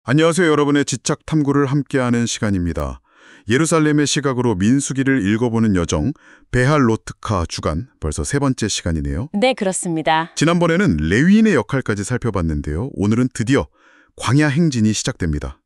안녕하세요. 여러분의 지적 탐구를 함께하는 시간입니다. 예루살렘의 시각으로 민수기를 읽어보는 여정, 베할로트카 주간, 벌써 세 번째 시간이네요. 네, 그렇습니다. 지난번에는 레위인의 역할까지 살펴봤는데요. 오늘은 드디어 광야 행진이 시작됩니다.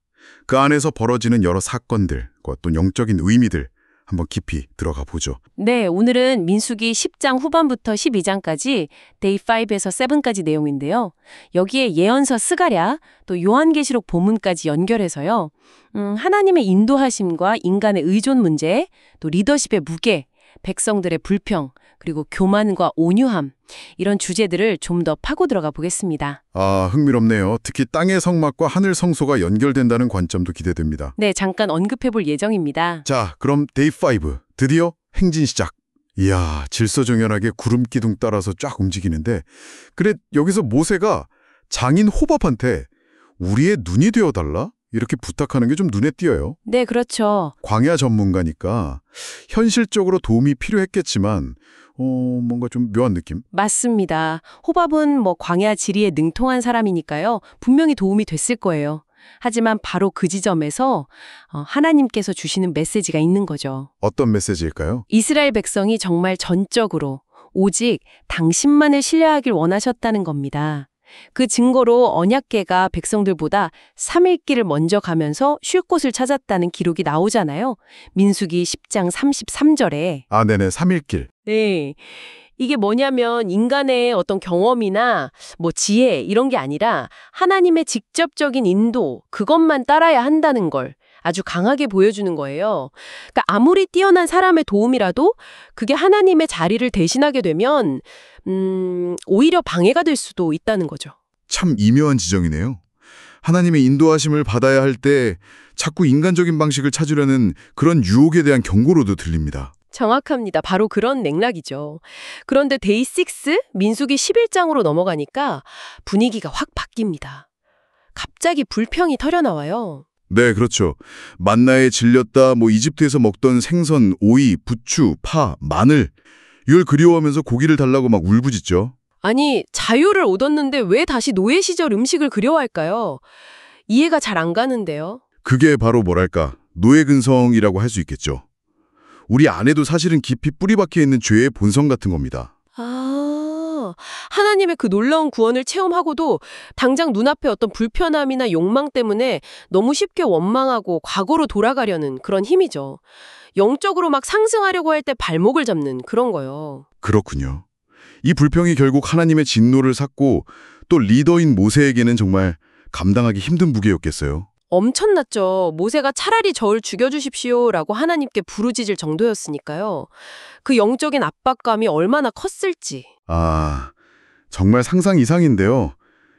그 안에서 벌어지는 여러 사건들과 또 영적인 의미들 한번 깊이 들어가 보죠. 네, 오늘은 민수기 10장 후반부터 12장까지 데이 5에서 7까지 내용인데요. 여기에 예언서 스가랴, 또 요한계시록 본문까지 연결해서요. 하나님의 인도하심과 인간의 의존 문제, 또 리더십의 무게, 백성들의 불평, 그리고 교만과 온유함, 이런 주제들을 좀 더 파고 들어가 보겠습니다. 아, 흥미롭네요. 특히 땅의 성막과 하늘 성소가 연결된다는 관점도 기대됩니다. 네, 잠깐 언급해 볼 예정입니다. 자, 그럼 데이 5, 드디어 행진 시작. 이야, 질서정연하게 구름 기둥 따라서 쫙 움직이는데, 그래 여기서 모세가 장인 호밥한테 우리의 눈이 되어달라? 이렇게 부탁하는 게 좀 눈에 띄어요. 네, 그렇죠. 광야 전문가니까 현실적으로 도움이 필요했겠지만 뭔가 좀 묘한 느낌? 맞습니다. 호밥은 광야 지리에 능통한 사람이니까요. 분명히 도움이 됐을 거예요. 하지만 바로 그 지점에서 하나님께서 주시는 메시지가 있는 거죠. 어떤 메시지일까요? 이스라엘 백성이 정말 전적으로 오직 당신만을 신뢰하길 원하셨다는 겁니다. 그 증거로 언약궤가 백성들보다 3일 길을 먼저 가면서 쉴 곳을 찾았다는 기록이 나오잖아요. 민수기 10장 33절에. 아, 네네, 3일길. 네. 이게 뭐냐면 인간의 어떤 경험이나 지혜 이런 게 아니라 하나님의 직접적인 인도, 그것만 따라야 한다는 걸 아주 강하게 보여주는 거예요. 그러니까 아무리 뛰어난 사람의 도움이라도 그게 하나님의 자리를 대신하게 되면 오히려 방해가 될 수도 있다는 거죠. 참 이묘한 지적이네요. 하나님의 인도하심을 받아야 할 때 자꾸 인간적인 방식을 찾으려는 그런 유혹에 대한 경고로도 들립니다. 정확합니다. 바로 그런 맥락이죠. 그런데 데이 6, 민수기 11장으로 넘어가니까 분위기가 확 바뀝니다. 갑자기 불평이 터져나와요. 네, 그렇죠. 만나에 질렸다, 이집트에서 먹던 생선, 오이, 부추, 파, 마늘, 이걸 그리워하면서 고기를 달라고 막 울부짖죠. 아니, 자유를 얻었는데 왜 다시 노예 시절 음식을 그리워할까요? 이해가 잘 안 가는데요. 그게 바로 뭐랄까, 노예근성이라고 할 수 있겠죠. 우리 안에도 사실은 깊이 뿌리박혀 있는 죄의 본성 같은 겁니다. 하나님의 그 놀라운 구원을 체험하고도 당장 눈앞에 어떤 불편함이나 욕망 때문에 너무 쉽게 원망하고 과거로 돌아가려는 그런 힘이죠. 영적으로 막 상승하려고 할 때 발목을 잡는 그런 거요. 그렇군요. 이 불평이 결국 하나님의 진노를 샀고 또 리더인 모세에게는 정말 감당하기 힘든 무게였겠어요. 엄청났죠. 모세가 차라리 저를 죽여주십시오라고 하나님께 부르짖을 정도였으니까요. 그 영적인 압박감이 얼마나 컸을지. 아, 정말 상상 이상인데요.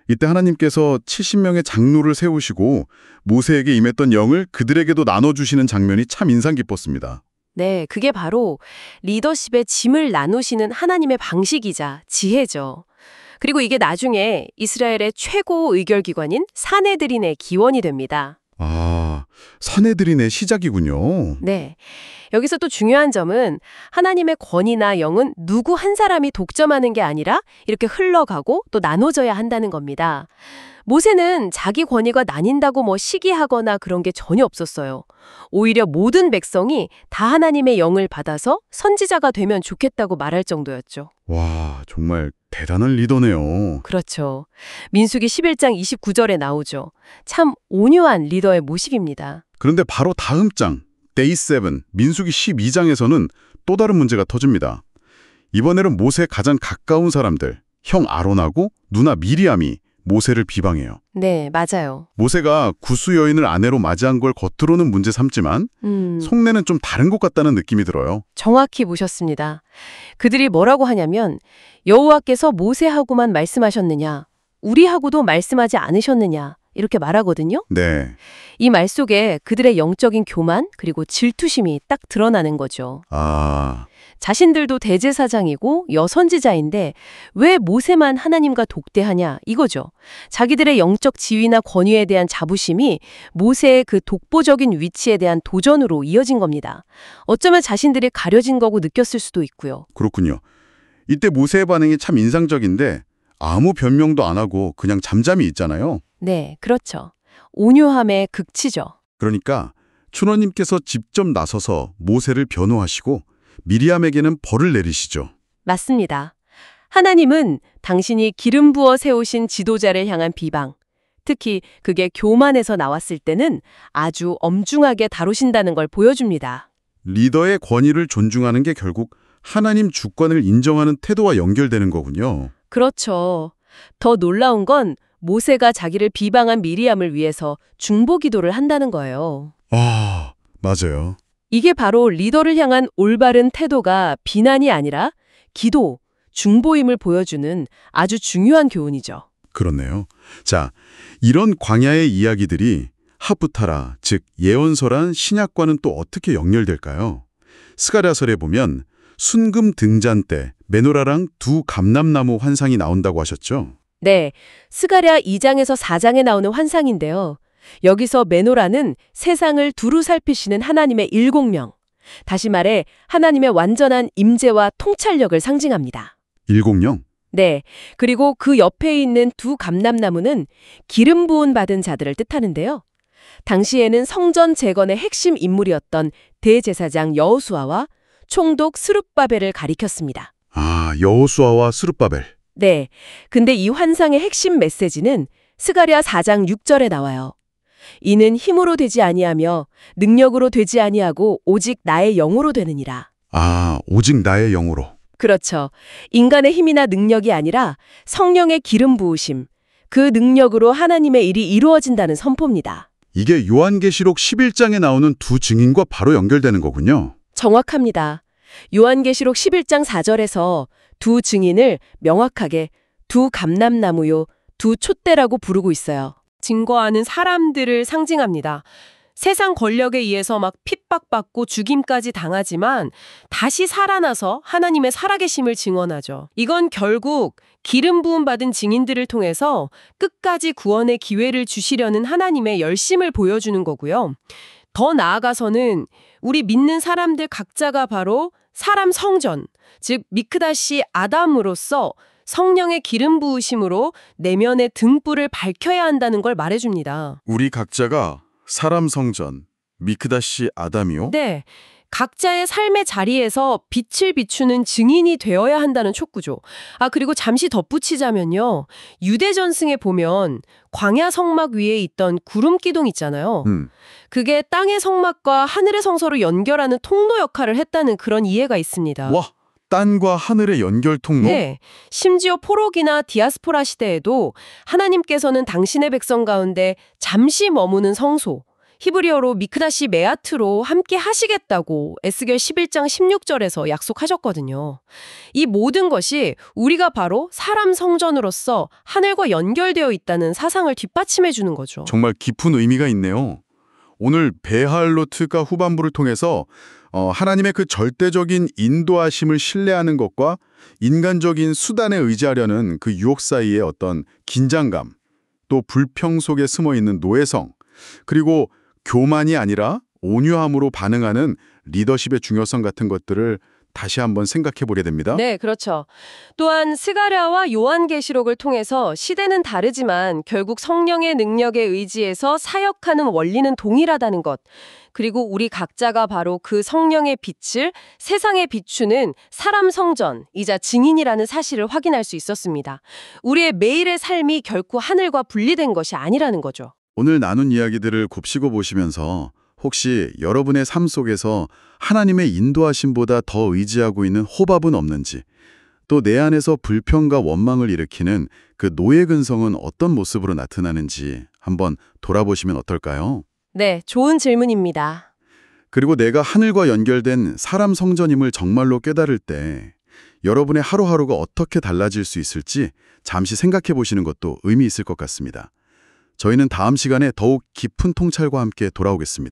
이때 하나님께서 70명의 장로를 세우시고 모세에게 임했던 영을 그들에게도 나눠주시는 장면이 참 인상 깊었습니다. 네, 그게 바로 리더십의 짐을 나누시는 하나님의 방식이자 지혜죠. 그리고 이게 나중에 이스라엘의 최고 의결기관인 사네드린의 기원이 됩니다. 아, 사내들인의 시작이군요. 네. 여기서 또 중요한 점은 하나님의 권위나 영은 누구 한 사람이 독점하는 게 아니라 이렇게 흘러가고 또 나눠져야 한다는 겁니다. 모세는 자기 권위가 나뉜다고 시기하거나 그런 게 전혀 없었어요. 오히려 모든 백성이 다 하나님의 영을 받아서 선지자가 되면 좋겠다고 말할 정도였죠. 와, 정말 대단한 리더네요. 그렇죠. 민수기 11장 29절에 나오죠. 참 온유한 리더의 모습입니다. 그런데 바로 다음 장, 데이 7, 민수기 12장에서는 또 다른 문제가 터집니다. 이번에는 모세에 가장 가까운 사람들, 형 아론하고 누나 미리암이 모세를 비방해요. 네, 맞아요. 모세가 구스 여인을 아내로 맞이한 걸 겉으로는 문제 삼지만 속내는 좀 다른 것 같다는 느낌이 들어요. 정확히 보셨습니다. 그들이 뭐라고 하냐면 여호와께서 모세하고만 말씀하셨느냐, 우리하고도 말씀하지 않으셨느냐 이렇게 말하거든요. 네. 이 말 속에 그들의 영적인 교만 그리고 질투심이 딱 드러나는 거죠. 아, 자신들도 대제사장이고 여선지자인데 왜 모세만 하나님과 독대하냐 이거죠. 자기들의 영적 지위나 권위에 대한 자부심이 모세의 그 독보적인 위치에 대한 도전으로 이어진 겁니다. 어쩌면 자신들이 가려진 거고 느꼈을 수도 있고요. 그렇군요. 이때 모세의 반응이 참 인상적인데 아무 변명도 안 하고 그냥 잠잠히 있잖아요. 네, 그렇죠. 온유함의 극치죠. 그러니까 춘원님께서 직접 나서서 모세를 변호하시고 미리암에게는 벌을 내리시죠. 맞습니다. 하나님은 당신이 기름 부어 세우신 지도자를 향한 비방, 특히 그게 교만에서 나왔을 때는 아주 엄중하게 다루신다는 걸 보여줍니다. 리더의 권위를 존중하는 게 결국 하나님 주권을 인정하는 태도와 연결되는 거군요. 그렇죠. 더 놀라운 건 모세가 자기를 비방한 미리암을 위해서 중보 기도를 한다는 거예요. 아, 맞아요. 이게 바로 리더를 향한 올바른 태도가 비난이 아니라 기도, 중보임을 보여주는 아주 중요한 교훈이죠. 그렇네요. 자, 이런 광야의 이야기들이 하프타라, 즉 예언서란 신약과는 또 어떻게 연결될까요? 스가랴서에 보면 순금 등잔 때 메노라랑 두 감람나무 환상이 나온다고 하셨죠? 네, 스가랴 2장에서 4장에 나오는 환상인데요. 여기서 메노라는 세상을 두루 살피시는 하나님의 일공명, 다시 말해 하나님의 완전한 임재와 통찰력을 상징합니다. 일공령? 네, 그리고 그 옆에 있는 두 감람나무는 기름 부은 받은 자들을 뜻하는데요. 당시에는 성전 재건의 핵심 인물이었던 대제사장 여호수아와 총독 스룹바벨을 가리켰습니다. 아, 여호수아와 스룹바벨. 네, 근데 이 환상의 핵심 메시지는 스가랴 4장 6절에 나와요. 이는 힘으로 되지 아니하며 능력으로 되지 아니하고 오직 나의 영으로 되느니라. 아, 오직 나의 영으로. 그렇죠. 인간의 힘이나 능력이 아니라 성령의 기름 부으심, 그 능력으로 하나님의 일이 이루어진다는 선포입니다. 이게 요한계시록 11장에 나오는 두 증인과 바로 연결되는 거군요. 정확합니다. 요한계시록 11장 4절에서 두 증인을 명확하게 두 감람나무요, 두 촛대라고 부르고 있어요. 증거하는 사람들을 상징합니다. 세상 권력에 의해서 막 핍박받고 죽임까지 당하지만 다시 살아나서 하나님의 살아계심을 증언하죠. 이건 결국 기름 부음 받은 증인들을 통해서 끝까지 구원의 기회를 주시려는 하나님의 열심을 보여주는 거고요. 더 나아가서는 우리 믿는 사람들 각자가 바로 사람 성전, 즉 미크다시 아담으로서 성령의 기름 부으심으로 내면의 등불을 밝혀야 한다는 걸 말해줍니다. 우리 각자가 사람 성전, 미크다시 아담이요? 네, 각자의 삶의 자리에서 빛을 비추는 증인이 되어야 한다는 촉구죠. 그리고 잠시 덧붙이자면요. 유대 전승에 보면 광야 성막 위에 있던 구름 기둥 있잖아요. 그게 땅의 성막과 하늘의 성소를 연결하는 통로 역할을 했다는 그런 이해가 있습니다. 와, 땅과 하늘의 연결 통로? 네, 심지어 포로기나 디아스포라 시대에도 하나님께서는 당신의 백성 가운데 잠시 머무는 성소, 히브리어로 미크다시 메아트로 함께 하시겠다고 에스겔 11장 16절에서 약속하셨거든요. 이 모든 것이 우리가 바로 사람 성전으로서 하늘과 연결되어 있다는 사상을 뒷받침해 주는 거죠. 정말 깊은 의미가 있네요. 오늘 베할로트가 후반부를 통해서 하나님의 그 절대적인 인도하심을 신뢰하는 것과 인간적인 수단에 의지하려는 그 유혹 사이의 어떤 긴장감, 또 불평 속에 숨어있는 노예성, 그리고 교만이 아니라 온유함으로 반응하는 리더십의 중요성 같은 것들을 다시 한번 생각해 보게 됩니다. 네, 그렇죠. 또한 스가랴와 요한계시록을 통해서 시대는 다르지만 결국 성령의 능력에 의지해서 사역하는 원리는 동일하다는 것. 그리고 우리 각자가 바로 그 성령의 빛을 세상에 비추는 사람 성전이자 증인이라는 사실을 확인할 수 있었습니다. 우리의 매일의 삶이 결코 하늘과 분리된 것이 아니라는 거죠. 오늘 나눈 이야기들을 곱씹어 보시면서 혹시 여러분의 삶 속에서 하나님의 인도하심보다 더 의지하고 있는 호밥은 없는지, 또 내 안에서 불평과 원망을 일으키는 그 노예 근성은 어떤 모습으로 나타나는지 한번 돌아보시면 어떨까요? 네, 좋은 질문입니다. 그리고 내가 하늘과 연결된 사람 성전임을 정말로 깨달을 때 여러분의 하루하루가 어떻게 달라질 수 있을지 잠시 생각해 보시는 것도 의미 있을 것 같습니다. 저희는 다음 시간에 더욱 깊은 통찰과 함께 돌아오겠습니다.